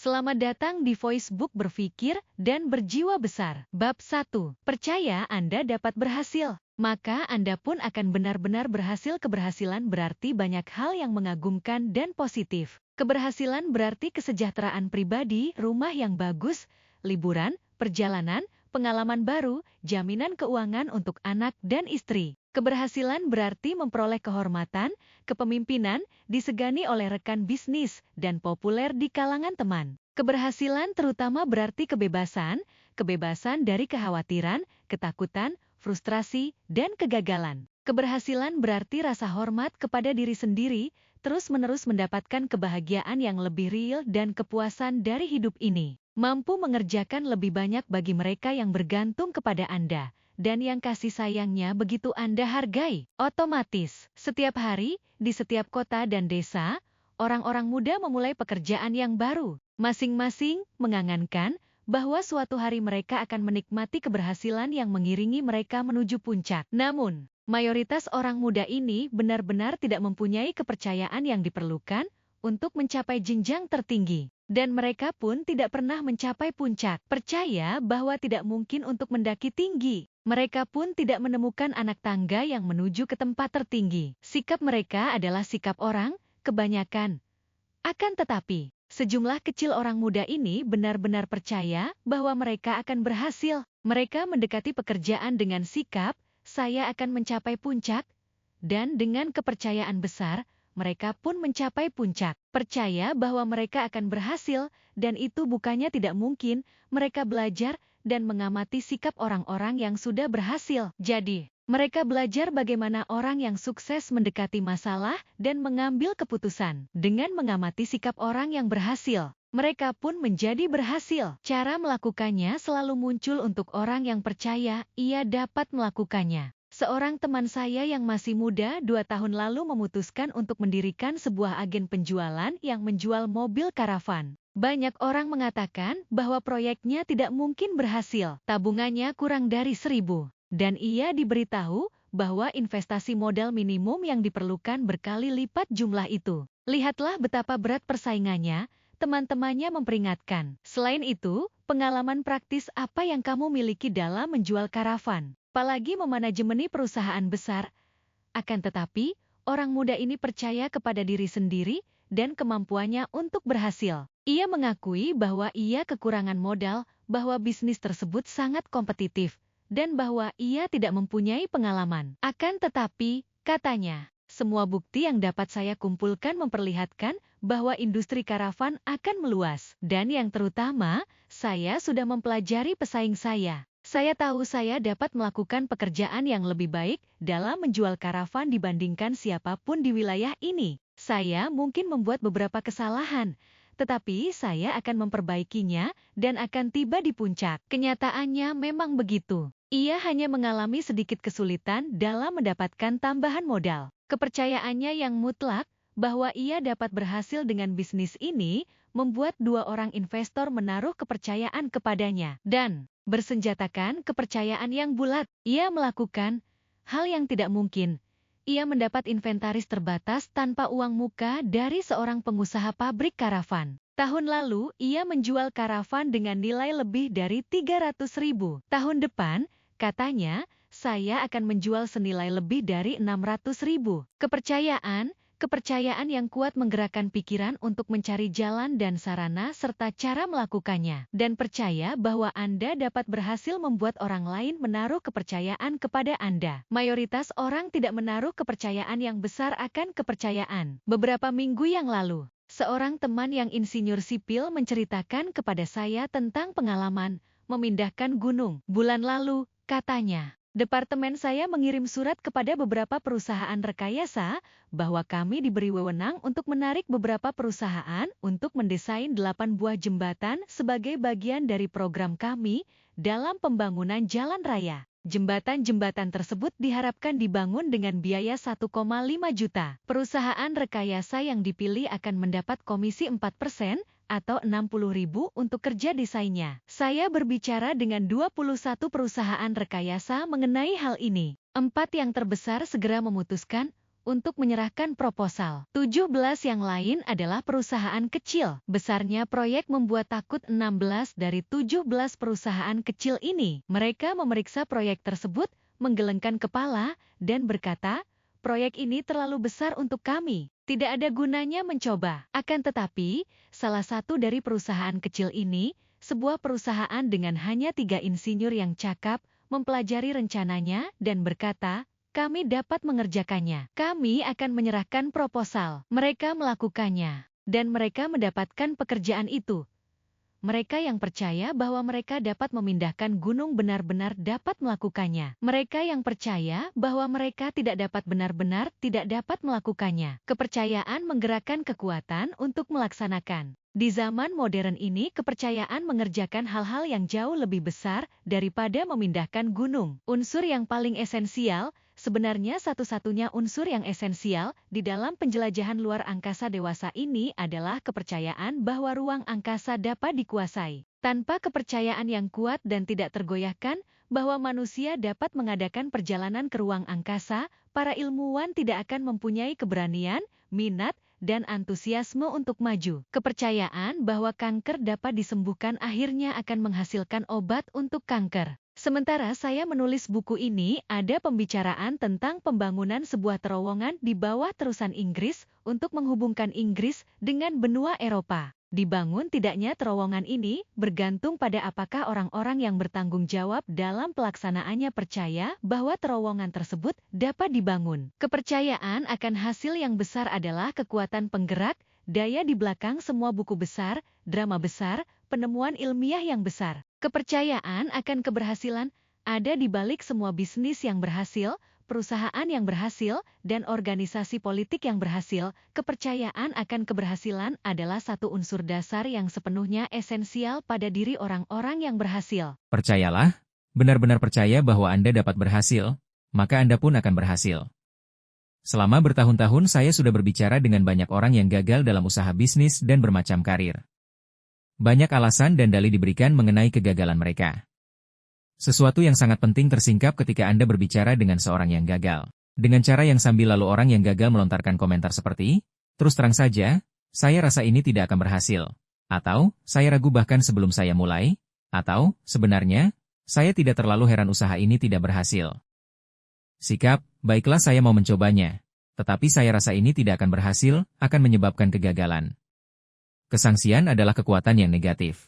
Selamat datang di Voicebook Berpikir dan Berjiwa Besar. Bab 1. Percaya Anda dapat berhasil. Maka Anda pun akan benar-benar berhasil. Keberhasilan berarti banyak hal yang mengagumkan dan positif. Keberhasilan berarti kesejahteraan pribadi, rumah yang bagus, liburan, perjalanan, pengalaman baru, jaminan keuangan untuk anak dan istri. Keberhasilan berarti memperoleh kehormatan, kepemimpinan, disegani oleh rekan bisnis, dan populer di kalangan teman. Keberhasilan terutama berarti kebebasan dari kekhawatiran, ketakutan, frustrasi, dan kegagalan. Keberhasilan berarti rasa hormat kepada diri sendiri, terus-menerus mendapatkan kebahagiaan yang lebih real dan kepuasan dari hidup ini. Mampu mengerjakan lebih banyak bagi mereka yang bergantung kepada Anda, dan yang kasih sayangnya begitu Anda hargai. Otomatis, setiap hari, di setiap kota dan desa, orang-orang muda memulai pekerjaan yang baru. Masing-masing mengangankan bahwa suatu hari mereka akan menikmati keberhasilan yang mengiringi mereka menuju puncak. Namun, mayoritas orang muda ini benar-benar tidak mempunyai kepercayaan yang diperlukan untuk mencapai jenjang tertinggi. Dan mereka pun tidak pernah mencapai puncak. Percaya bahwa tidak mungkin untuk mendaki tinggi. Mereka pun tidak menemukan anak tangga yang menuju ke tempat tertinggi. Sikap mereka adalah sikap orang, kebanyakan. Akan tetapi, sejumlah kecil orang muda ini benar-benar percaya bahwa mereka akan berhasil. Mereka mendekati pekerjaan dengan sikap, saya akan mencapai puncak, dan dengan kepercayaan besar, mereka pun mencapai puncak. Percaya bahwa mereka akan berhasil, dan itu bukannya tidak mungkin. Mereka belajar dan mengamati sikap orang-orang yang sudah berhasil. Jadi, mereka belajar bagaimana orang yang sukses mendekati masalah dan mengambil keputusan. Dengan mengamati sikap orang yang berhasil, mereka pun menjadi berhasil. Cara melakukannya selalu muncul untuk orang yang percaya ia dapat melakukannya. Seorang teman saya yang masih muda 2 tahun lalu memutuskan untuk mendirikan sebuah agen penjualan yang menjual mobil karavan. Banyak orang mengatakan bahwa proyeknya tidak mungkin berhasil. Tabungannya kurang dari 1.000. Dan ia diberitahu bahwa investasi modal minimum yang diperlukan berkali lipat jumlah itu. Lihatlah betapa berat persaingannya, teman-temannya memperingatkan. Selain itu, pengalaman praktis apa yang kamu miliki dalam menjual karavan? Apalagi memanajemeni perusahaan besar. Akan tetapi, orang muda ini percaya kepada diri sendiri dan kemampuannya untuk berhasil. Ia mengakui bahwa ia kekurangan modal, bahwa bisnis tersebut sangat kompetitif, dan bahwa ia tidak mempunyai pengalaman. Akan tetapi, katanya, semua bukti yang dapat saya kumpulkan memperlihatkan bahwa industri karavan akan meluas. Dan yang terutama, saya sudah mempelajari pesaing saya. Saya tahu saya dapat melakukan pekerjaan yang lebih baik dalam menjual karavan dibandingkan siapapun di wilayah ini. Saya mungkin membuat beberapa kesalahan, tetapi saya akan memperbaikinya dan akan tiba di puncak. Kenyataannya memang begitu. Ia hanya mengalami sedikit kesulitan dalam mendapatkan tambahan modal. Kepercayaannya yang mutlak bahwa ia dapat berhasil dengan bisnis ini membuat 2 orang investor menaruh kepercayaan kepadanya. Dan bersenjatakan kepercayaan yang bulat, ia melakukan hal yang tidak mungkin. Ia mendapat inventaris terbatas tanpa uang muka dari seorang pengusaha pabrik karavan. Tahun lalu, ia menjual karavan dengan nilai lebih dari 300.000. Tahun depan, katanya, saya akan menjual senilai lebih dari 600.000. Kepercayaan yang kuat menggerakkan pikiran untuk mencari jalan dan sarana serta cara melakukannya. Dan percaya bahwa Anda dapat berhasil membuat orang lain menaruh kepercayaan kepada Anda. Mayoritas orang tidak menaruh kepercayaan yang besar akan kepercayaan. Beberapa minggu yang lalu, seorang teman yang insinyur sipil menceritakan kepada saya tentang pengalaman memindahkan gunung. Bulan lalu, katanya, departemen saya mengirim surat kepada beberapa perusahaan rekayasa bahwa kami diberi wewenang untuk menarik beberapa perusahaan untuk mendesain 8 buah jembatan sebagai bagian dari program kami dalam pembangunan jalan raya. Jembatan-jembatan tersebut diharapkan dibangun dengan biaya 1,5 juta. Perusahaan rekayasa yang dipilih akan mendapat komisi 4%, atau 60.000 untuk kerja desainnya. Saya berbicara dengan 21 perusahaan rekayasa mengenai hal ini. 4 yang terbesar segera memutuskan untuk menyerahkan proposal. 17 yang lain adalah perusahaan kecil. Besarnya proyek membuat takut 16 dari 17 perusahaan kecil ini. Mereka memeriksa proyek tersebut, menggelengkan kepala, dan berkata, proyek ini terlalu besar untuk kami. Tidak ada gunanya mencoba. Akan tetapi, salah satu dari perusahaan kecil ini, sebuah perusahaan dengan hanya 3 insinyur yang cakap, mempelajari rencananya dan berkata, kami dapat mengerjakannya. Kami akan menyerahkan proposal. Mereka melakukannya, dan mereka mendapatkan pekerjaan itu. Mereka yang percaya bahwa mereka dapat memindahkan gunung benar-benar dapat melakukannya. Mereka yang percaya bahwa mereka tidak dapat benar-benar tidak dapat melakukannya. Kepercayaan menggerakkan kekuatan untuk melaksanakan. Di zaman modern ini, kepercayaan mengerjakan hal-hal yang jauh lebih besar daripada memindahkan gunung. Unsur yang paling esensial, sebenarnya satu-satunya unsur yang esensial di dalam penjelajahan luar angkasa dewasa ini adalah kepercayaan bahwa ruang angkasa dapat dikuasai. Tanpa kepercayaan yang kuat dan tidak tergoyahkan bahwa manusia dapat mengadakan perjalanan ke ruang angkasa, para ilmuwan tidak akan mempunyai keberanian, minat, dan antusiasme untuk maju. Kepercayaan bahwa kanker dapat disembuhkan akhirnya akan menghasilkan obat untuk kanker. Sementara saya menulis buku ini, ada pembicaraan tentang pembangunan sebuah terowongan di bawah terusan Inggris untuk menghubungkan Inggris dengan benua Eropa. Dibangun tidaknya terowongan ini bergantung pada apakah orang-orang yang bertanggung jawab dalam pelaksanaannya percaya bahwa terowongan tersebut dapat dibangun. Kepercayaan akan hasil yang besar adalah kekuatan penggerak, daya di belakang semua buku besar, drama besar, penemuan ilmiah yang besar. Kepercayaan akan keberhasilan ada di balik semua bisnis yang berhasil, perusahaan yang berhasil, dan organisasi politik yang berhasil. Kepercayaan akan keberhasilan adalah satu unsur dasar yang sepenuhnya esensial pada diri orang-orang yang berhasil. Percayalah, benar-benar percaya bahwa Anda dapat berhasil, maka Anda pun akan berhasil. Selama bertahun-tahun saya sudah berbicara dengan banyak orang yang gagal dalam usaha bisnis dan bermacam karir. Banyak alasan dan dalih diberikan mengenai kegagalan mereka. Sesuatu yang sangat penting tersingkap ketika Anda berbicara dengan seorang yang gagal. Dengan cara yang sambil lalu orang yang gagal melontarkan komentar seperti, terus terang saja, saya rasa ini tidak akan berhasil. Atau, saya ragu bahkan sebelum saya mulai. Atau, sebenarnya, saya tidak terlalu heran usaha ini tidak berhasil. Sikap, baiklah saya mau mencobanya. Tetapi saya rasa ini tidak akan berhasil, akan menyebabkan kegagalan. Kesangsian adalah kekuatan yang negatif.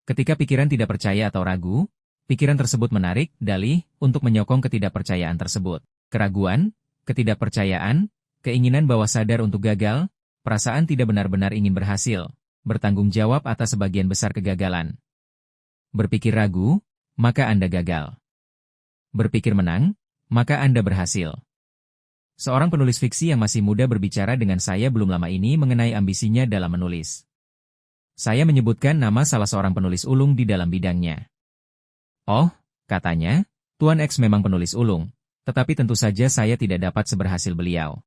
Ketika pikiran tidak percaya atau ragu, pikiran tersebut menarik, dalih, untuk menyokong ketidakpercayaan tersebut. Keraguan, ketidakpercayaan, keinginan bawah sadar untuk gagal, perasaan tidak benar-benar ingin berhasil, bertanggung jawab atas sebagian besar kegagalan. Berpikir ragu, maka Anda gagal. Berpikir menang, maka Anda berhasil. Seorang penulis fiksi yang masih muda berbicara dengan saya belum lama ini mengenai ambisinya dalam menulis. Saya menyebutkan nama salah seorang penulis ulung di dalam bidangnya. Oh, katanya, Tuan X memang penulis ulung, tetapi tentu saja saya tidak dapat seberhasil beliau.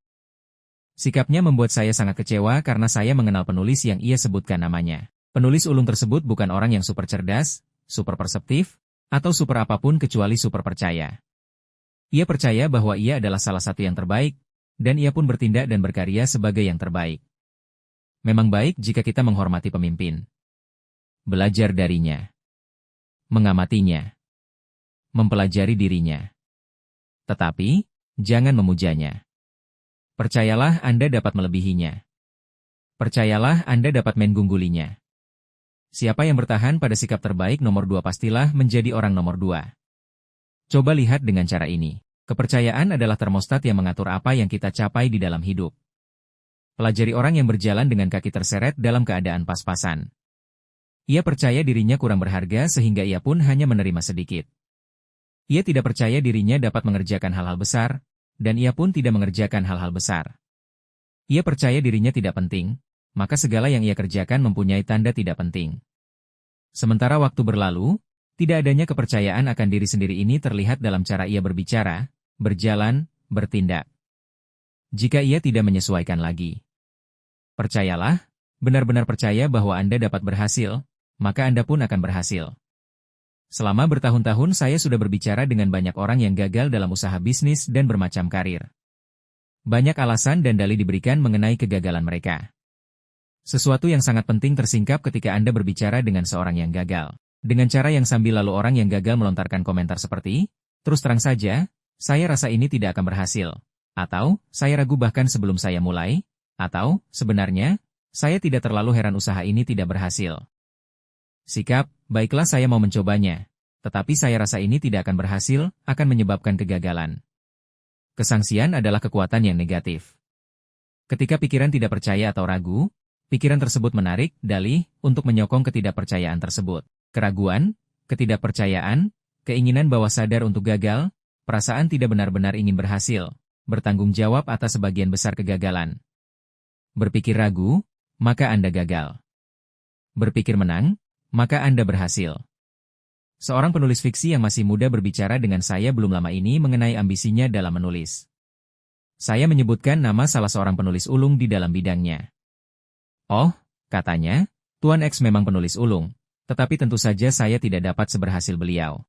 Sikapnya membuat saya sangat kecewa karena saya mengenal penulis yang ia sebutkan namanya. Penulis ulung tersebut bukan orang yang super cerdas, super perseptif, atau super apapun kecuali super percaya. Ia percaya bahwa ia adalah salah satu yang terbaik, dan ia pun bertindak dan berkarya sebagai yang terbaik. Memang baik jika kita menghormati pemimpin. Belajar darinya. Mengamatinya. Mempelajari dirinya. Tetapi, jangan memujanya. Percayalah Anda dapat melebihinya. Percayalah Anda dapat menggunggulinya. Siapa yang bertahan pada sikap terbaik nomor 2 pastilah menjadi orang nomor 2. Coba lihat dengan cara ini. Kepercayaan adalah termostat yang mengatur apa yang kita capai di dalam hidup. Pelajari orang yang berjalan dengan kaki terseret dalam keadaan pas-pasan. Ia percaya dirinya kurang berharga sehingga ia pun hanya menerima sedikit. Ia tidak percaya dirinya dapat mengerjakan hal-hal besar, dan ia pun tidak mengerjakan hal-hal besar. Ia percaya dirinya tidak penting, maka segala yang ia kerjakan mempunyai tanda tidak penting. Sementara waktu berlalu, tidak adanya kepercayaan akan diri sendiri ini terlihat dalam cara ia berbicara, berjalan, bertindak. Jika ia tidak menyesuaikan lagi. Percayalah, benar-benar percaya bahwa Anda dapat berhasil, maka Anda pun akan berhasil. Selama bertahun-tahun saya sudah berbicara dengan banyak orang yang gagal dalam usaha bisnis dan bermacam karir. Banyak alasan dan dalih diberikan mengenai kegagalan mereka. Sesuatu yang sangat penting tersingkap ketika Anda berbicara dengan seorang yang gagal. Dengan cara yang sambil lalu orang yang gagal melontarkan komentar seperti, terus terang saja, saya rasa ini tidak akan berhasil. Atau, saya ragu bahkan sebelum saya mulai. Atau, sebenarnya, saya tidak terlalu heran usaha ini tidak berhasil. Sikap, baiklah saya mau mencobanya. Tetapi saya rasa ini tidak akan berhasil, akan menyebabkan kegagalan. Kesangsian adalah kekuatan yang negatif. Ketika pikiran tidak percaya atau ragu, pikiran tersebut menarik dalih untuk menyokong ketidakpercayaan tersebut. Keraguan, ketidakpercayaan, keinginan bawah sadar untuk gagal, perasaan tidak benar-benar ingin berhasil, bertanggung jawab atas sebagian besar kegagalan. Berpikir ragu, maka Anda gagal. Berpikir menang, maka Anda berhasil. Seorang penulis fiksi yang masih muda berbicara dengan saya belum lama ini mengenai ambisinya dalam menulis. Saya menyebutkan nama salah seorang penulis ulung di dalam bidangnya. Oh, katanya, Tuan X memang penulis ulung, tetapi tentu saja saya tidak dapat seberhasil beliau.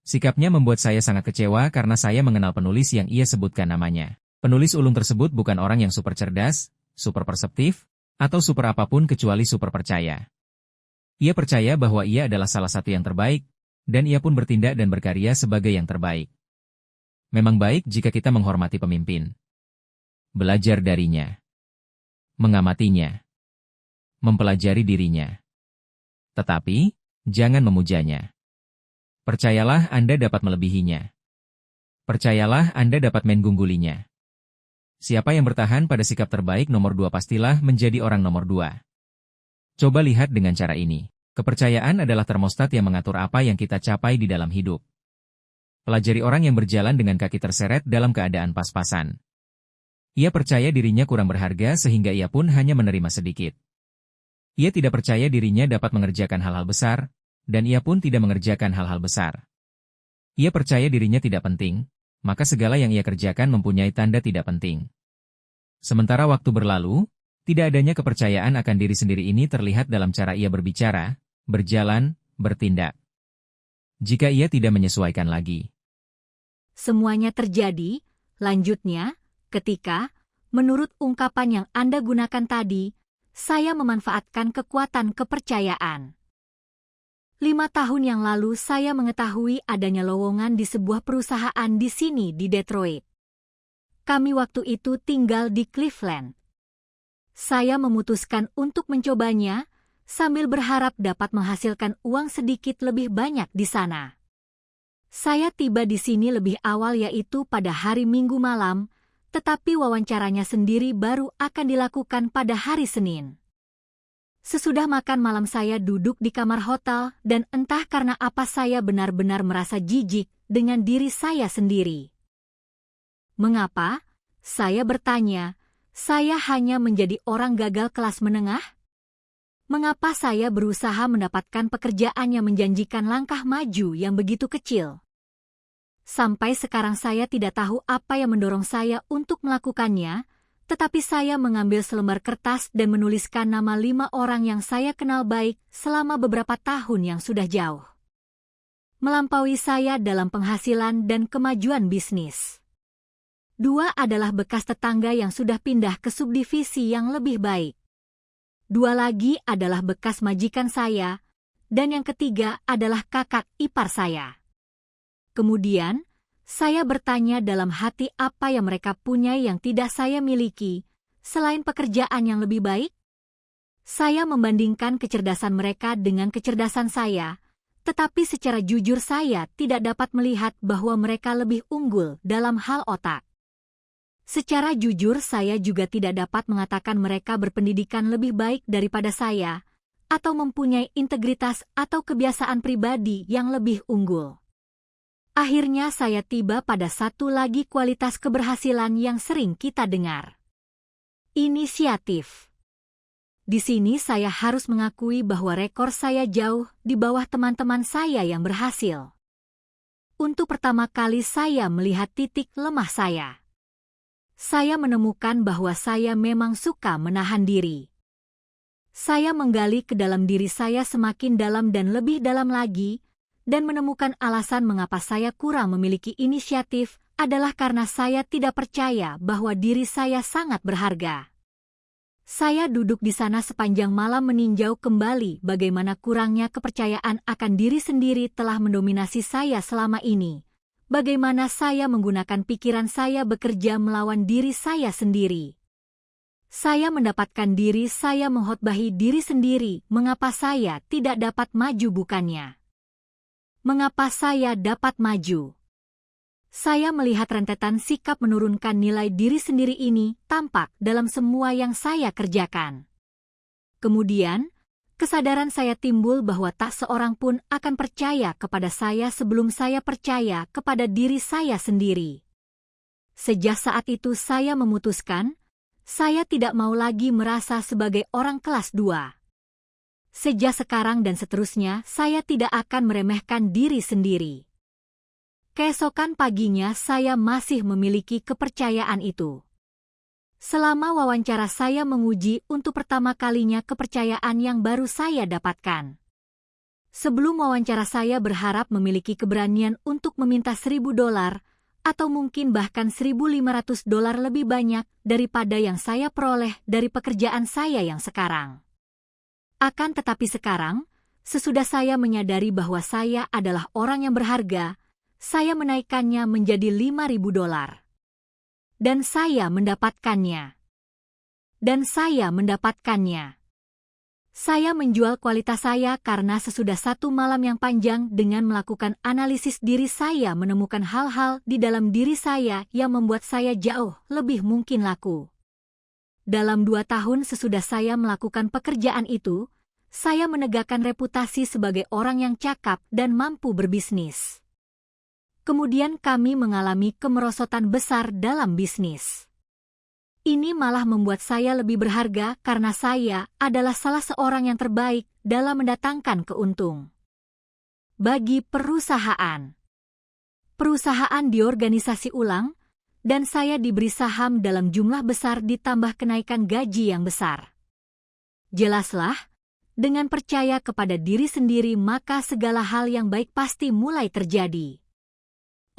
Sikapnya membuat saya sangat kecewa karena saya mengenal penulis yang ia sebutkan namanya. Penulis ulung tersebut bukan orang yang super cerdas, super perseptif, atau super apapun kecuali super percaya. Ia percaya bahwa ia adalah salah satu yang terbaik, dan ia pun bertindak dan berkarya sebagai yang terbaik. Memang baik jika kita menghormati pemimpin. Belajar darinya. Mengamatinya. Mempelajari dirinya. Tetapi, jangan memujanya. Percayalah Anda dapat melebihinya. Percayalah Anda dapat menggunggulinya. Siapa yang bertahan pada sikap terbaik nomor 2 pastilah menjadi orang nomor 2. Coba lihat dengan cara ini. Kepercayaan adalah termostat yang mengatur apa yang kita capai di dalam hidup. Pelajari orang yang berjalan dengan kaki terseret dalam keadaan pas-pasan. Ia percaya dirinya kurang berharga sehingga ia pun hanya menerima sedikit. Ia tidak percaya dirinya dapat mengerjakan hal-hal besar, dan ia pun tidak mengerjakan hal-hal besar. Ia percaya dirinya tidak penting, maka segala yang ia kerjakan mempunyai tanda tidak penting. Sementara waktu berlalu, tidak adanya kepercayaan akan diri sendiri ini terlihat dalam cara ia berbicara, berjalan, bertindak. Jika ia tidak menyesuaikan lagi. Semuanya terjadi, lanjutnya, ketika, menurut ungkapan yang Anda gunakan tadi, saya memanfaatkan kekuatan kepercayaan. 5 tahun yang lalu saya mengetahui adanya lowongan di sebuah perusahaan di sini di Detroit. Kami waktu itu tinggal di Cleveland. Saya memutuskan untuk mencobanya, sambil berharap dapat menghasilkan uang sedikit lebih banyak di sana. Saya tiba di sini lebih awal yaitu pada hari Minggu malam, tetapi wawancaranya sendiri baru akan dilakukan pada hari Senin. Sesudah makan malam saya duduk di kamar hotel dan entah karena apa saya benar-benar merasa jijik dengan diri saya sendiri. Mengapa? Saya bertanya, saya hanya menjadi orang gagal kelas menengah? Mengapa saya berusaha mendapatkan pekerjaan yang menjanjikan langkah maju yang begitu kecil? Sampai sekarang saya tidak tahu apa yang mendorong saya untuk melakukannya, tetapi saya mengambil selembar kertas dan menuliskan nama 5 orang yang saya kenal baik selama beberapa tahun yang sudah jauh melampaui saya dalam penghasilan dan kemajuan bisnis. 2 adalah bekas tetangga yang sudah pindah ke subdivisi yang lebih baik. 2 lagi adalah bekas majikan saya, dan yang ketiga adalah kakak ipar saya. Kemudian, saya bertanya dalam hati apa yang mereka punya yang tidak saya miliki, selain pekerjaan yang lebih baik. Saya membandingkan kecerdasan mereka dengan kecerdasan saya, tetapi secara jujur saya tidak dapat melihat bahwa mereka lebih unggul dalam hal otak. Secara jujur saya juga tidak dapat mengatakan mereka berpendidikan lebih baik daripada saya, atau mempunyai integritas atau kebiasaan pribadi yang lebih unggul. Akhirnya saya tiba pada satu lagi kualitas keberhasilan yang sering kita dengar. Inisiatif. Di sini saya harus mengakui bahwa rekor saya jauh di bawah teman-teman saya yang berhasil. Untuk pertama kali saya melihat titik lemah saya. Saya menemukan bahwa saya memang suka menahan diri. Saya menggali ke dalam diri saya semakin dalam dan lebih dalam lagi, dan menemukan alasan mengapa saya kurang memiliki inisiatif adalah karena saya tidak percaya bahwa diri saya sangat berharga. Saya duduk di sana sepanjang malam meninjau kembali bagaimana kurangnya kepercayaan akan diri sendiri telah mendominasi saya selama ini. Bagaimana saya menggunakan pikiran saya bekerja melawan diri saya sendiri. Saya mendapatkan diri saya mengkhotbahi diri sendiri, mengapa saya tidak dapat maju bukannya. Mengapa saya dapat maju? Saya melihat rentetan sikap menurunkan nilai diri sendiri ini tampak dalam semua yang saya kerjakan. Kemudian, kesadaran saya timbul bahwa tak seorang pun akan percaya kepada saya sebelum saya percaya kepada diri saya sendiri. Sejak saat itu saya memutuskan, saya tidak mau lagi merasa sebagai orang kelas 2. Sejak sekarang dan seterusnya, saya tidak akan meremehkan diri sendiri. Keesokan paginya saya masih memiliki kepercayaan itu. Selama wawancara saya menguji untuk pertama kalinya kepercayaan yang baru saya dapatkan. Sebelum wawancara saya berharap memiliki keberanian untuk meminta $1.000 atau mungkin bahkan $1.500 lebih banyak daripada yang saya peroleh dari pekerjaan saya yang sekarang. Akan tetapi sekarang, sesudah saya menyadari bahwa saya adalah orang yang berharga, saya menaikkannya menjadi $5.000. Dan saya mendapatkannya. Saya menjual kualitas saya karena sesudah satu malam yang panjang dengan melakukan analisis diri saya menemukan hal-hal di dalam diri saya yang membuat saya jauh lebih mungkin laku. Dalam 2 tahun sesudah saya melakukan pekerjaan itu, saya menegakkan reputasi sebagai orang yang cakap dan mampu berbisnis. Kemudian kami mengalami kemerosotan besar dalam bisnis. Ini malah membuat saya lebih berharga karena saya adalah salah seorang yang terbaik dalam mendatangkan keuntung. Bagi perusahaan diorganisasi ulang, dan saya diberi saham dalam jumlah besar ditambah kenaikan gaji yang besar. Jelaslah, dengan percaya kepada diri sendiri maka segala hal yang baik pasti mulai terjadi.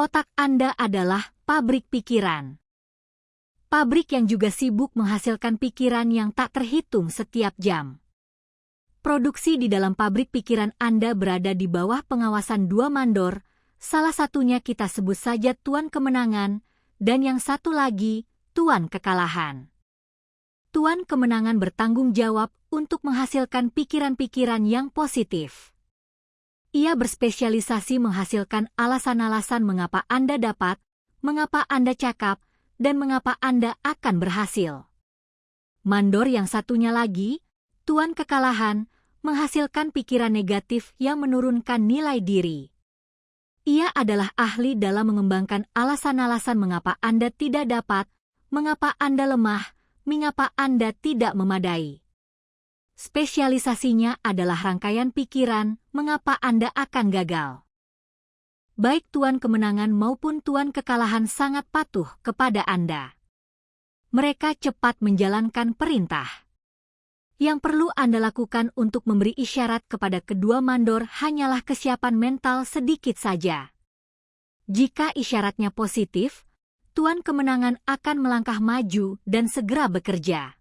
Otak Anda adalah pabrik pikiran. Pabrik yang juga sibuk menghasilkan pikiran yang tak terhitung setiap jam. Produksi di dalam pabrik pikiran Anda berada di bawah pengawasan 2 mandor, salah satunya kita sebut saja Tuan Kemenangan, dan yang satu lagi, Tuan Kekalahan. Tuan Kemenangan bertanggung jawab untuk menghasilkan pikiran-pikiran yang positif. Ia berspesialisasi menghasilkan alasan-alasan mengapa Anda dapat, mengapa Anda cakap, dan mengapa Anda akan berhasil. Mandor yang satunya lagi, Tuan Kekalahan, menghasilkan pikiran negatif yang menurunkan nilai diri. Ia adalah ahli dalam mengembangkan alasan-alasan mengapa Anda tidak dapat, mengapa Anda lemah, mengapa Anda tidak memadai. Spesialisasinya adalah rangkaian pikiran mengapa Anda akan gagal. Baik Tuan Kemenangan maupun Tuan Kekalahan sangat patuh kepada Anda. Mereka cepat menjalankan perintah. Yang perlu Anda lakukan untuk memberi isyarat kepada kedua mandor hanyalah kesiapan mental sedikit saja. Jika isyaratnya positif, Tuan Kemenangan akan melangkah maju dan segera bekerja.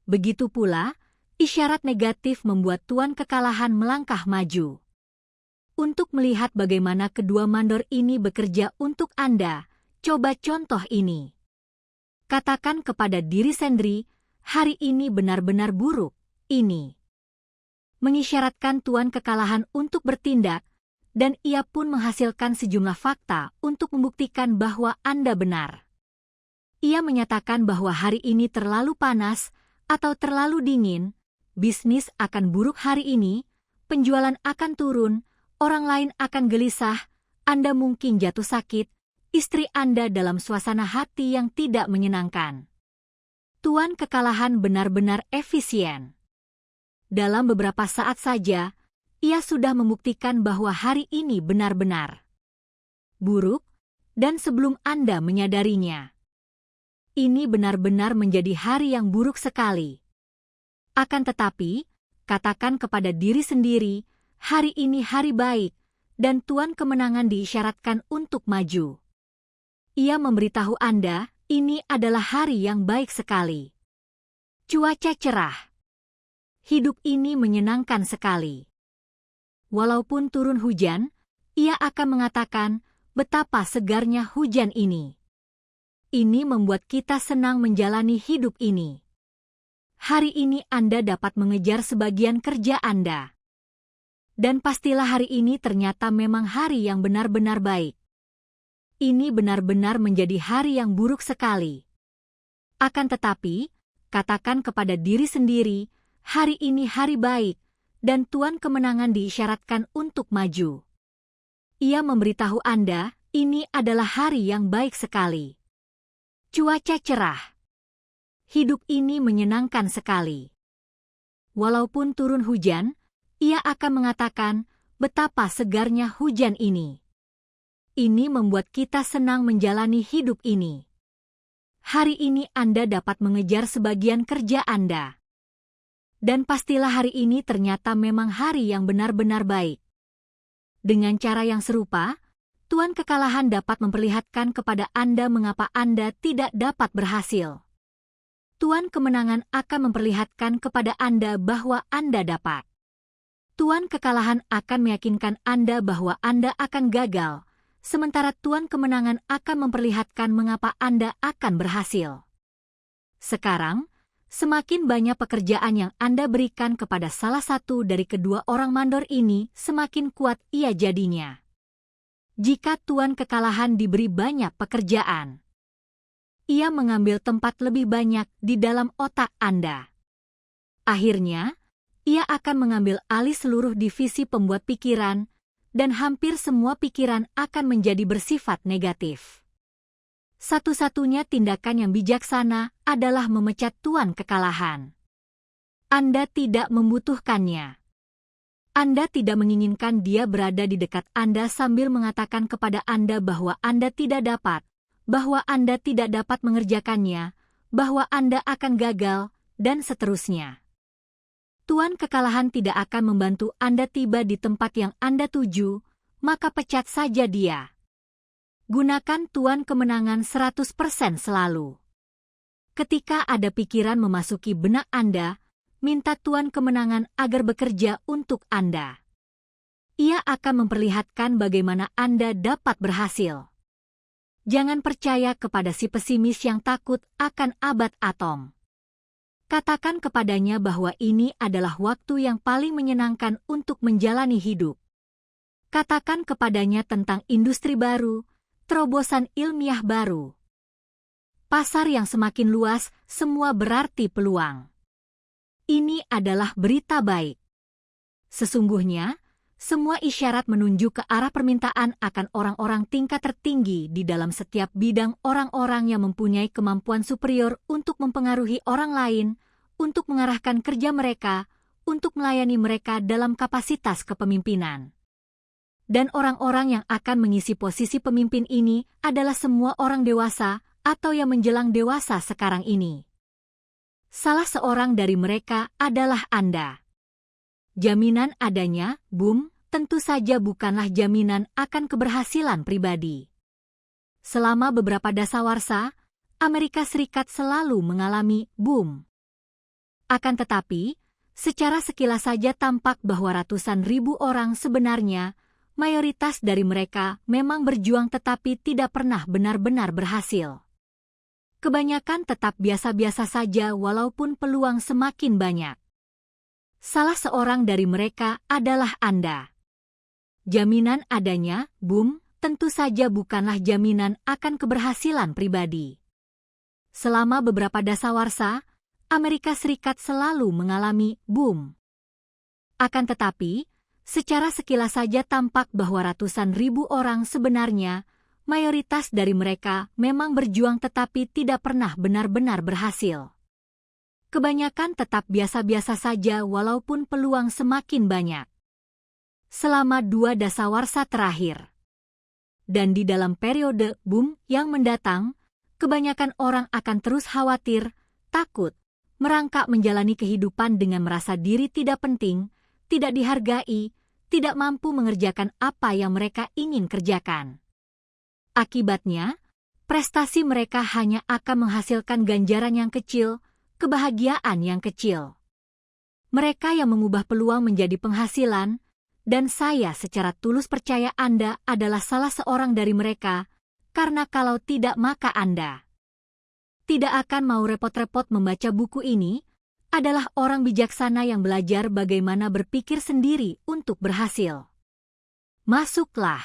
Begitu pula, isyarat negatif membuat Tuan Kekalahan melangkah maju. Untuk melihat bagaimana kedua mandor ini bekerja untuk Anda, coba contoh ini. Katakan kepada diri sendiri, hari ini benar-benar buruk, ini. Mengisyaratkan Tuan Kekalahan untuk bertindak, dan ia pun menghasilkan sejumlah fakta untuk membuktikan bahwa Anda benar. Ia menyatakan bahwa hari ini terlalu panas atau terlalu dingin, bisnis akan buruk hari ini, penjualan akan turun, orang lain akan gelisah, Anda mungkin jatuh sakit, istri Anda dalam suasana hati yang tidak menyenangkan. Tuan Kekalahan benar-benar efisien. Dalam beberapa saat saja, ia sudah membuktikan bahwa hari ini benar-benar buruk, dan sebelum Anda menyadarinya. Ini benar-benar menjadi hari yang buruk sekali. Akan tetapi, katakan kepada diri sendiri, hari ini hari baik, dan Tuan Kemenangan diisyaratkan untuk maju. ia memberitahu Anda, ini adalah hari yang baik sekali. Cuaca cerah. Hidup ini menyenangkan sekali. Walaupun turun hujan, ia akan mengatakan, betapa segarnya hujan ini. Ini membuat kita senang menjalani hidup ini. Hari ini Anda dapat mengejar sebagian kerja Anda. Dan pastilah hari ini ternyata memang hari yang benar-benar baik. Ini benar-benar menjadi hari yang buruk sekali. Akan tetapi, katakan kepada diri sendiri, hari ini hari baik, dan tuan kemenangan diisyaratkan untuk maju. Ia memberitahu Anda, ini adalah hari yang baik sekali. Cuaca cerah. Hidup ini menyenangkan sekali. Walaupun turun hujan, ia akan mengatakan, betapa segarnya hujan ini. Ini membuat kita senang menjalani hidup ini. Hari ini Anda dapat mengejar sebagian kerja Anda. Dan pastilah hari ini ternyata memang hari yang benar-benar baik. Dengan cara yang serupa, tuan kekalahan dapat memperlihatkan kepada Anda mengapa Anda tidak dapat berhasil. Tuan kemenangan akan memperlihatkan kepada Anda bahwa Anda dapat. Tuan kekalahan akan meyakinkan Anda bahwa Anda akan gagal, sementara tuan kemenangan akan memperlihatkan mengapa Anda akan berhasil. Sekarang, semakin banyak pekerjaan yang Anda berikan kepada salah satu dari kedua orang mandor ini, semakin kuat ia jadinya. Jika tuan kekalahan diberi banyak pekerjaan, ia mengambil tempat lebih banyak di dalam otak Anda. Akhirnya, ia akan mengambil alih seluruh divisi pembuat pikiran, dan hampir semua pikiran akan menjadi bersifat negatif. Satu-satunya tindakan yang bijaksana adalah memecat tuan kekalahan. Anda tidak membutuhkannya. Anda tidak menginginkan dia berada di dekat Anda sambil mengatakan kepada Anda bahwa Anda tidak dapat, bahwa Anda tidak dapat mengerjakannya, bahwa Anda akan gagal, dan seterusnya. Tuan kekalahan tidak akan membantu Anda tiba di tempat yang Anda tuju, maka pecat saja dia. Gunakan tuan kemenangan 100% selalu. Ketika ada pikiran memasuki benak Anda, minta tuan kemenangan agar bekerja untuk Anda. Ia akan memperlihatkan bagaimana Anda dapat berhasil. Jangan percaya kepada si pesimis yang takut akan abad atom. Katakan kepadanya bahwa ini adalah waktu yang paling menyenangkan untuk menjalani hidup. Katakan kepadanya tentang industri baru, terobosan ilmiah baru. Pasar yang semakin luas, semua berarti peluang. Ini adalah berita baik. Sesungguhnya, semua isyarat menunjuk ke arah permintaan akan orang-orang tingkat tertinggi di dalam setiap bidang, orang-orang yang mempunyai kemampuan superior untuk mempengaruhi orang lain, untuk mengarahkan kerja mereka, untuk melayani mereka dalam kapasitas kepemimpinan. Dan orang-orang yang akan mengisi posisi pemimpin ini adalah semua orang dewasa atau yang menjelang dewasa sekarang ini. Salah seorang dari mereka adalah Anda. Jaminan adanya, boom, tentu saja bukanlah jaminan akan keberhasilan pribadi. Selama beberapa dasawarsa, Amerika Serikat selalu mengalami boom. Akan tetapi, secara sekilas saja tampak bahwa ratusan ribu orang sebenarnya, mayoritas dari mereka memang berjuang tetapi tidak pernah benar-benar berhasil. Kebanyakan tetap biasa-biasa saja walaupun peluang semakin banyak. Salah seorang dari mereka adalah Anda. Jaminan adanya, boom, tentu saja bukanlah jaminan akan keberhasilan pribadi. Selama beberapa dasawarsa, Amerika Serikat selalu mengalami boom. Akan tetapi, secara sekilas saja tampak bahwa ratusan ribu orang sebenarnya, mayoritas dari mereka memang berjuang tetapi tidak pernah benar-benar berhasil. Kebanyakan tetap biasa-biasa saja walaupun peluang semakin banyak. Selama 2 dasawarsa terakhir. Dan di dalam periode boom yang mendatang, kebanyakan orang akan terus khawatir, takut, merangkak menjalani kehidupan dengan merasa diri tidak penting, tidak dihargai, tidak mampu mengerjakan apa yang mereka ingin kerjakan. Akibatnya, prestasi mereka hanya akan menghasilkan ganjaran yang kecil, kebahagiaan yang kecil. Mereka yang mengubah peluang menjadi penghasilan, dan saya secara tulus percaya Anda adalah salah seorang dari mereka, karena kalau tidak maka Anda tidak akan mau repot-repot membaca buku ini, adalah orang bijaksana yang belajar bagaimana berpikir sendiri untuk berhasil. Masuklah.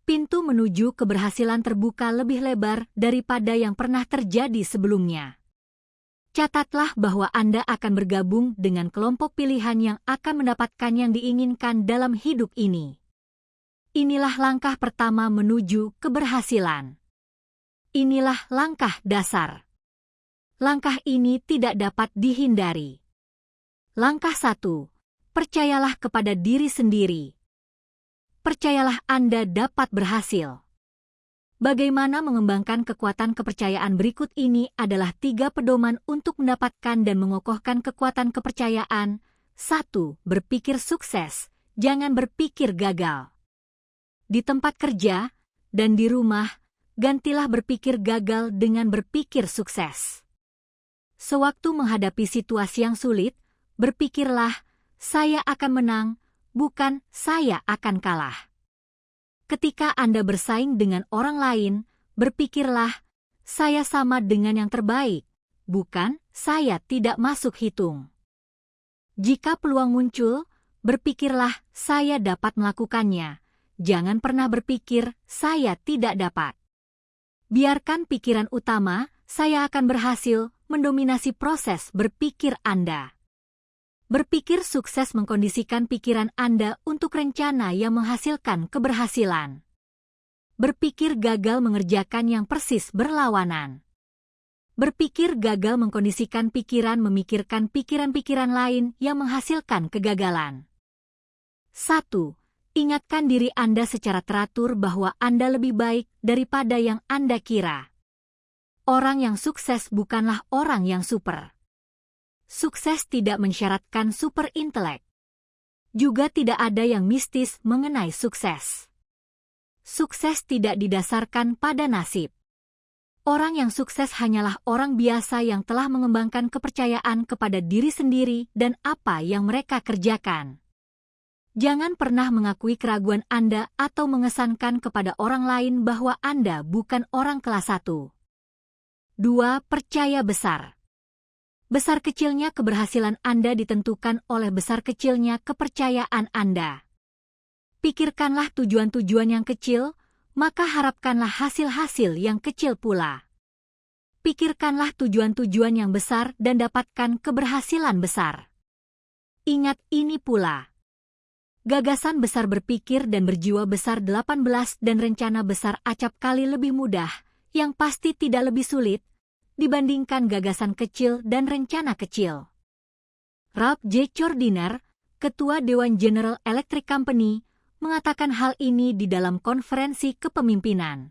Pintu menuju keberhasilan terbuka lebih lebar daripada yang pernah terjadi sebelumnya. Catatlah bahwa Anda akan bergabung dengan kelompok pilihan yang akan mendapatkan yang diinginkan dalam hidup ini. Inilah langkah pertama menuju keberhasilan. Inilah langkah dasar. Langkah ini tidak dapat dihindari. Langkah 1. Percayalah kepada diri sendiri. Percayalah Anda dapat berhasil. Bagaimana mengembangkan kekuatan kepercayaan berikut ini adalah 3 pedoman untuk mendapatkan dan mengokohkan kekuatan kepercayaan. 1. Berpikir sukses, jangan berpikir gagal. Di tempat kerja dan di rumah, gantilah berpikir gagal dengan berpikir sukses. Sewaktu menghadapi situasi yang sulit, berpikirlah, saya akan menang, bukan saya akan kalah. Ketika Anda bersaing dengan orang lain, berpikirlah, saya sama dengan yang terbaik, bukan saya tidak masuk hitung. Jika peluang muncul, berpikirlah, saya dapat melakukannya. Jangan pernah berpikir, saya tidak dapat. Biarkan pikiran utama, saya akan berhasil, mendominasi proses berpikir Anda. Berpikir sukses mengkondisikan pikiran Anda untuk rencana yang menghasilkan keberhasilan. Berpikir gagal mengerjakan yang persis berlawanan. Berpikir gagal mengkondisikan pikiran memikirkan pikiran-pikiran lain yang menghasilkan kegagalan. 1. Ingatkan diri Anda secara teratur bahwa Anda lebih baik daripada yang Anda kira. Orang yang sukses bukanlah orang yang super. Sukses tidak mensyaratkan super intelek. Juga tidak ada yang mistis mengenai sukses. Sukses tidak didasarkan pada nasib. Orang yang sukses hanyalah orang biasa yang telah mengembangkan kepercayaan kepada diri sendiri dan apa yang mereka kerjakan. Jangan pernah mengakui keraguan Anda atau mengesankan kepada orang lain bahwa Anda bukan orang kelas 1. 2. Percaya besar. Besar kecilnya keberhasilan Anda ditentukan oleh besar kecilnya kepercayaan Anda. Pikirkanlah tujuan-tujuan yang kecil, maka harapkanlah hasil-hasil yang kecil pula. Pikirkanlah tujuan-tujuan yang besar dan dapatkan keberhasilan besar. Ingat ini pula. Gagasan besar berpikir dan berjiwa besar 18 dan rencana besar acap kali lebih mudah, yang pasti tidak lebih sulit, dibandingkan gagasan kecil dan rencana kecil. Ralph J. Jordiner, Ketua Dewan General Electric Company, mengatakan hal ini di dalam konferensi kepemimpinan.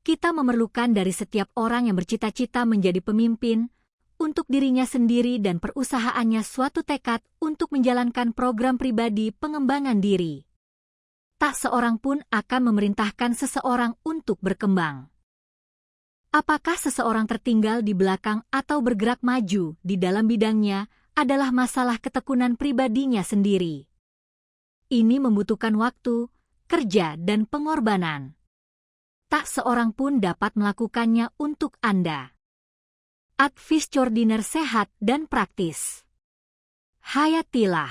Kita memerlukan dari setiap orang yang bercita-cita menjadi pemimpin, untuk dirinya sendiri dan perusahaannya suatu tekad untuk menjalankan program pribadi pengembangan diri. Tak seorang pun akan memerintahkan seseorang untuk berkembang. Apakah seseorang tertinggal di belakang atau bergerak maju di dalam bidangnya adalah masalah ketekunan pribadinya sendiri. Ini membutuhkan waktu, kerja, dan pengorbanan. Tak seorang pun dapat melakukannya untuk Anda. Advice Jordiner sehat dan praktis. Hayatilah.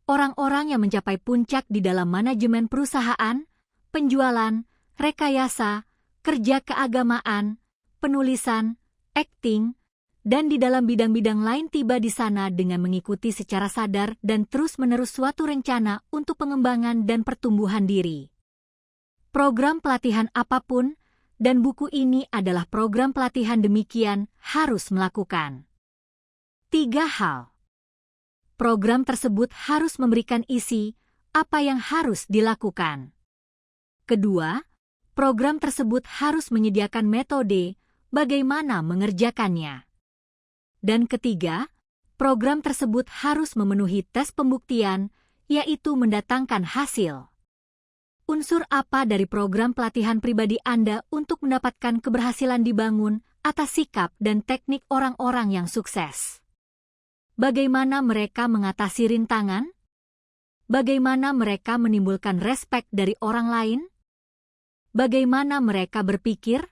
Orang-orang yang mencapai puncak di dalam manajemen perusahaan, penjualan, rekayasa, kerja keagamaan, penulisan, akting, dan di dalam bidang-bidang lain tiba di sana dengan mengikuti secara sadar dan terus-menerus suatu rencana untuk pengembangan dan pertumbuhan diri. Program pelatihan apapun, dan buku ini adalah program pelatihan demikian, harus melakukan 3 hal. Program tersebut harus memberikan isi, apa yang harus dilakukan. Kedua, program tersebut harus menyediakan metode, bagaimana mengerjakannya. Dan ketiga, program tersebut harus memenuhi tes pembuktian, yaitu mendatangkan hasil. Unsur apa dari program pelatihan pribadi Anda untuk mendapatkan keberhasilan dibangun atas sikap dan teknik orang-orang yang sukses? Bagaimana mereka mengatasi rintangan? Bagaimana mereka menimbulkan respek dari orang lain? Bagaimana mereka berpikir?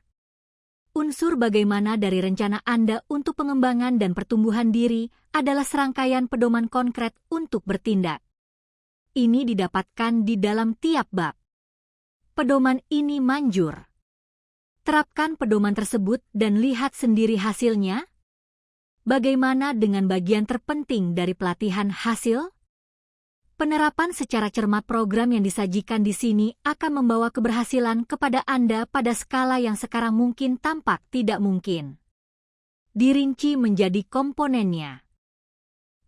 Unsur bagaimana dari rencana Anda untuk pengembangan dan pertumbuhan diri adalah serangkaian pedoman konkret untuk bertindak. Ini didapatkan di dalam tiap bab. Pedoman ini manjur. Terapkan pedoman tersebut dan lihat sendiri hasilnya. Bagaimana dengan bagian terpenting dari pelatihan hasil? Penerapan secara cermat program yang disajikan di sini akan membawa keberhasilan kepada Anda pada skala yang sekarang mungkin tampak tidak mungkin. Dirinci menjadi komponennya.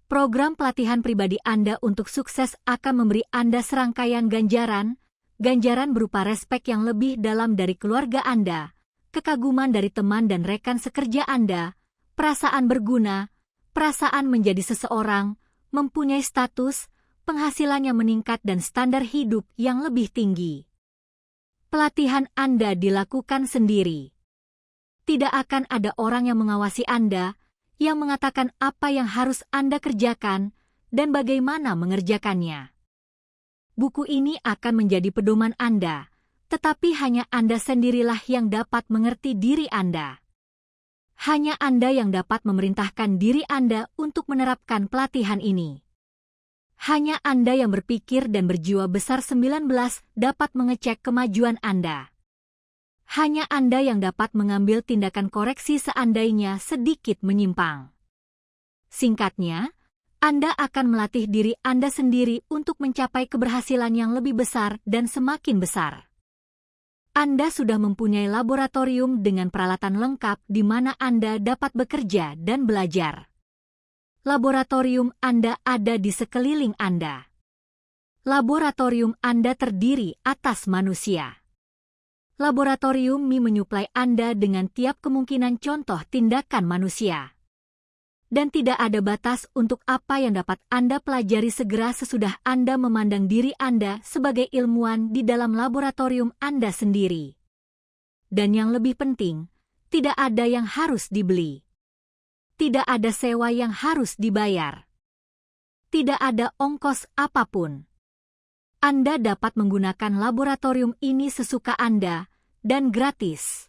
Program pelatihan pribadi Anda untuk sukses akan memberi Anda serangkaian ganjaran berupa respek yang lebih dalam dari keluarga Anda, kekaguman dari teman dan rekan sekerja Anda, perasaan berguna, perasaan menjadi seseorang, mempunyai status, penghasilan yang meningkat dan standar hidup yang lebih tinggi. Pelatihan Anda dilakukan sendiri. Tidak akan ada orang yang mengawasi Anda, yang mengatakan apa yang harus Anda kerjakan dan bagaimana mengerjakannya. Buku ini akan menjadi pedoman Anda, tetapi hanya Anda sendirilah yang dapat mengerti diri Anda. Hanya Anda yang dapat memerintahkan diri Anda untuk menerapkan pelatihan ini. Hanya Anda yang berpikir dan berjiwa besar 19 dapat mengecek kemajuan Anda. Hanya Anda yang dapat mengambil tindakan koreksi seandainya sedikit menyimpang. Singkatnya, Anda akan melatih diri Anda sendiri untuk mencapai keberhasilan yang lebih besar dan semakin besar. Anda sudah mempunyai laboratorium dengan peralatan lengkap di mana Anda dapat bekerja dan belajar. Laboratorium Anda ada di sekeliling Anda. Laboratorium Anda terdiri atas manusia. Laboratorium menyuplai Anda dengan tiap kemungkinan contoh tindakan manusia. Dan tidak ada batas untuk apa yang dapat Anda pelajari segera sesudah Anda memandang diri Anda sebagai ilmuwan di dalam laboratorium Anda sendiri. Dan yang lebih penting, tidak ada yang harus dibeli. Tidak ada sewa yang harus dibayar. Tidak ada ongkos apapun. Anda dapat menggunakan laboratorium ini sesuka Anda dan gratis.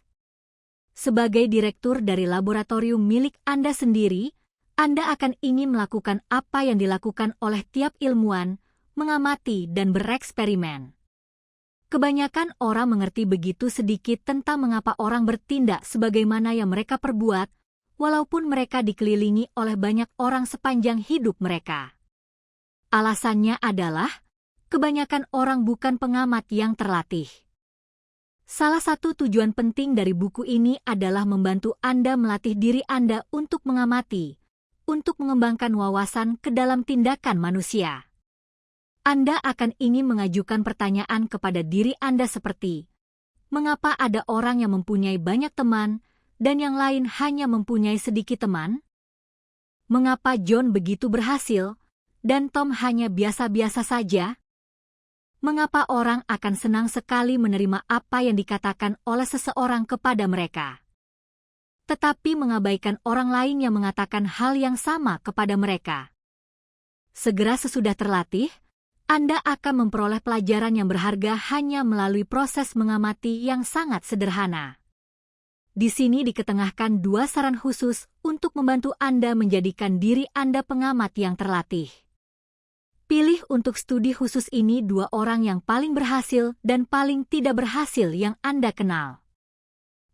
Sebagai direktur dari laboratorium milik Anda sendiri, Anda akan ingin melakukan apa yang dilakukan oleh tiap ilmuwan, mengamati dan bereksperimen. Kebanyakan orang mengerti begitu sedikit tentang mengapa orang bertindak sebagaimana yang mereka perbuat, walaupun mereka dikelilingi oleh banyak orang sepanjang hidup mereka. Alasannya adalah, kebanyakan orang bukan pengamat yang terlatih. Salah satu tujuan penting dari buku ini adalah membantu Anda melatih diri Anda untuk mengamati, untuk mengembangkan wawasan ke dalam tindakan manusia. Anda akan ingin mengajukan pertanyaan kepada diri Anda seperti, mengapa ada orang yang mempunyai banyak teman dan yang lain hanya mempunyai sedikit teman? Mengapa John begitu berhasil dan Tom hanya biasa-biasa saja? Mengapa orang akan senang sekali menerima apa yang dikatakan oleh seseorang kepada mereka, tetapi mengabaikan orang lain yang mengatakan hal yang sama kepada mereka? Segera sesudah terlatih, Anda akan memperoleh pelajaran yang berharga hanya melalui proses mengamati yang sangat sederhana. Di sini diketengahkan dua saran khusus untuk membantu Anda menjadikan diri Anda pengamat yang terlatih. Pilih untuk studi khusus ini dua orang yang paling berhasil dan paling tidak berhasil yang Anda kenal.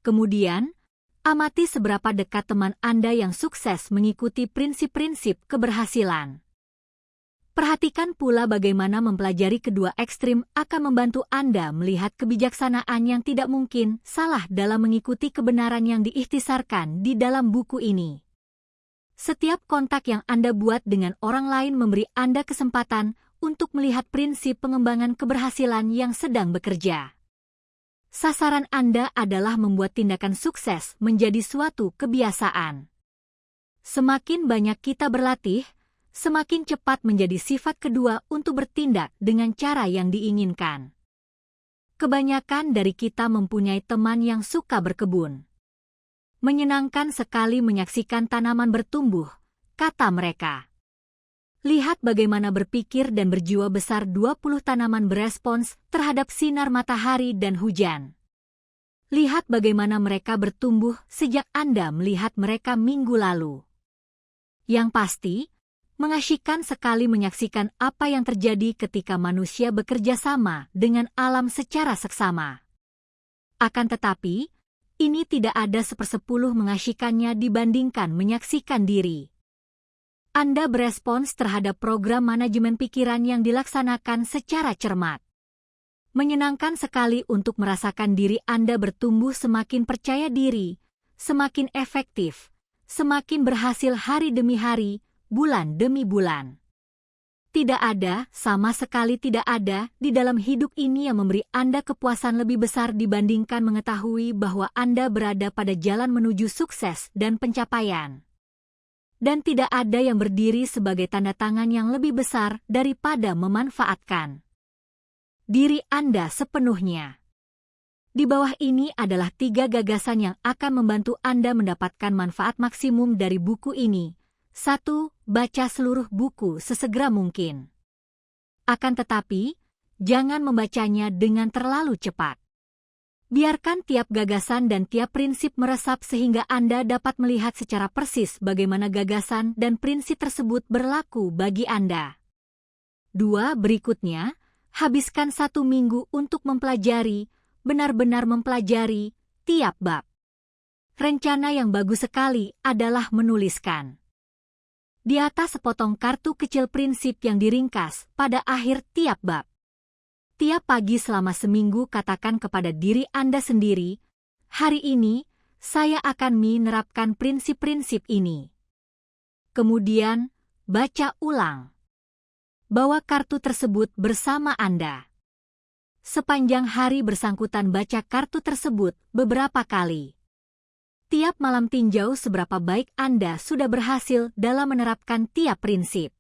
Kemudian, amati seberapa dekat teman Anda yang sukses mengikuti prinsip-prinsip keberhasilan. Perhatikan pula bagaimana mempelajari kedua ekstrim akan membantu Anda melihat kebijaksanaan yang tidak mungkin salah dalam mengikuti kebenaran yang diikhtisarkan di dalam buku ini. Setiap kontak yang Anda buat dengan orang lain memberi Anda kesempatan untuk melihat prinsip pengembangan keberhasilan yang sedang bekerja. Sasaran Anda adalah membuat tindakan sukses menjadi suatu kebiasaan. Semakin banyak kita berlatih, semakin cepat menjadi sifat kedua untuk bertindak dengan cara yang diinginkan. Kebanyakan dari kita mempunyai teman yang suka berkebun. Menyenangkan sekali menyaksikan tanaman bertumbuh, kata mereka. Lihat bagaimana berpikir dan berjiwa besar 20 tanaman berespons terhadap sinar matahari dan hujan. Lihat bagaimana mereka bertumbuh sejak Anda melihat mereka minggu lalu. Yang pasti, mengasyikkan sekali menyaksikan apa yang terjadi ketika manusia bekerja sama dengan alam secara seksama. Akan tetapi, ini tidak ada 1/10 mengasyikannya dibandingkan menyaksikan diri Anda berespons terhadap program manajemen pikiran yang dilaksanakan secara cermat. Menyenangkan sekali untuk merasakan diri Anda bertumbuh semakin percaya diri, semakin efektif, semakin berhasil hari demi hari, bulan demi bulan. Tidak ada, sama sekali tidak ada, di dalam hidup ini yang memberi Anda kepuasan lebih besar dibandingkan mengetahui bahwa Anda berada pada jalan menuju sukses dan pencapaian. Dan tidak ada yang berdiri sebagai tanda tangan yang lebih besar daripada memanfaatkan diri Anda sepenuhnya. Di bawah ini adalah 3 gagasan yang akan membantu Anda mendapatkan manfaat maksimum dari buku ini. 1. Baca seluruh buku sesegera mungkin. Akan tetapi, jangan membacanya dengan terlalu cepat. Biarkan tiap gagasan dan tiap prinsip meresap sehingga Anda dapat melihat secara persis bagaimana gagasan dan prinsip tersebut berlaku bagi Anda. 2. Berikutnya, habiskan 1 minggu untuk mempelajari, benar-benar mempelajari, tiap bab. Rencana yang bagus sekali adalah menuliskan di atas sepotong kartu kecil prinsip yang diringkas pada akhir tiap bab. Tiap pagi selama seminggu katakan kepada diri Anda sendiri, hari ini saya akan menerapkan prinsip-prinsip ini. Kemudian, baca ulang. Bawa kartu tersebut bersama Anda. Sepanjang hari bersangkutan baca kartu tersebut beberapa kali. Tiap malam tinjau seberapa baik Anda sudah berhasil dalam menerapkan tiap prinsip.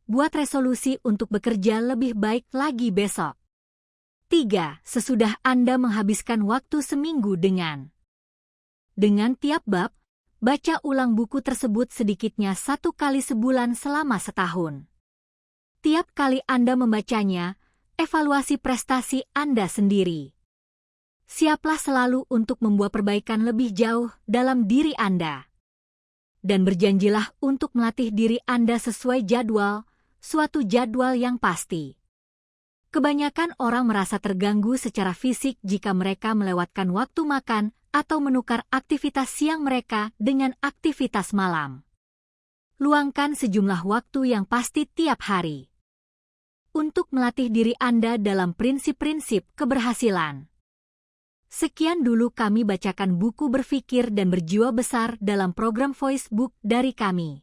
Buat resolusi untuk bekerja lebih baik lagi besok. 3. Sesudah Anda menghabiskan waktu seminggu dengan tiap bab, baca ulang buku tersebut sedikitnya 1 kali sebulan selama setahun. Tiap kali Anda membacanya, evaluasi prestasi Anda sendiri. Siaplah selalu untuk membuat perbaikan lebih jauh dalam diri Anda. Dan berjanjilah untuk melatih diri Anda sesuai jadwal, suatu jadwal yang pasti. Kebanyakan orang merasa terganggu secara fisik jika mereka melewatkan waktu makan atau menukar aktivitas siang mereka dengan aktivitas malam. Luangkan sejumlah waktu yang pasti tiap hari untuk melatih diri Anda dalam prinsip-prinsip keberhasilan. Sekian dulu kami bacakan buku Berpikir dan Berjiwa Besar dalam program Voice Book dari kami.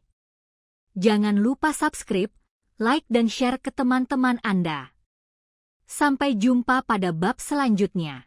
Jangan lupa subscribe, like dan share ke teman-teman Anda. Sampai jumpa pada bab selanjutnya.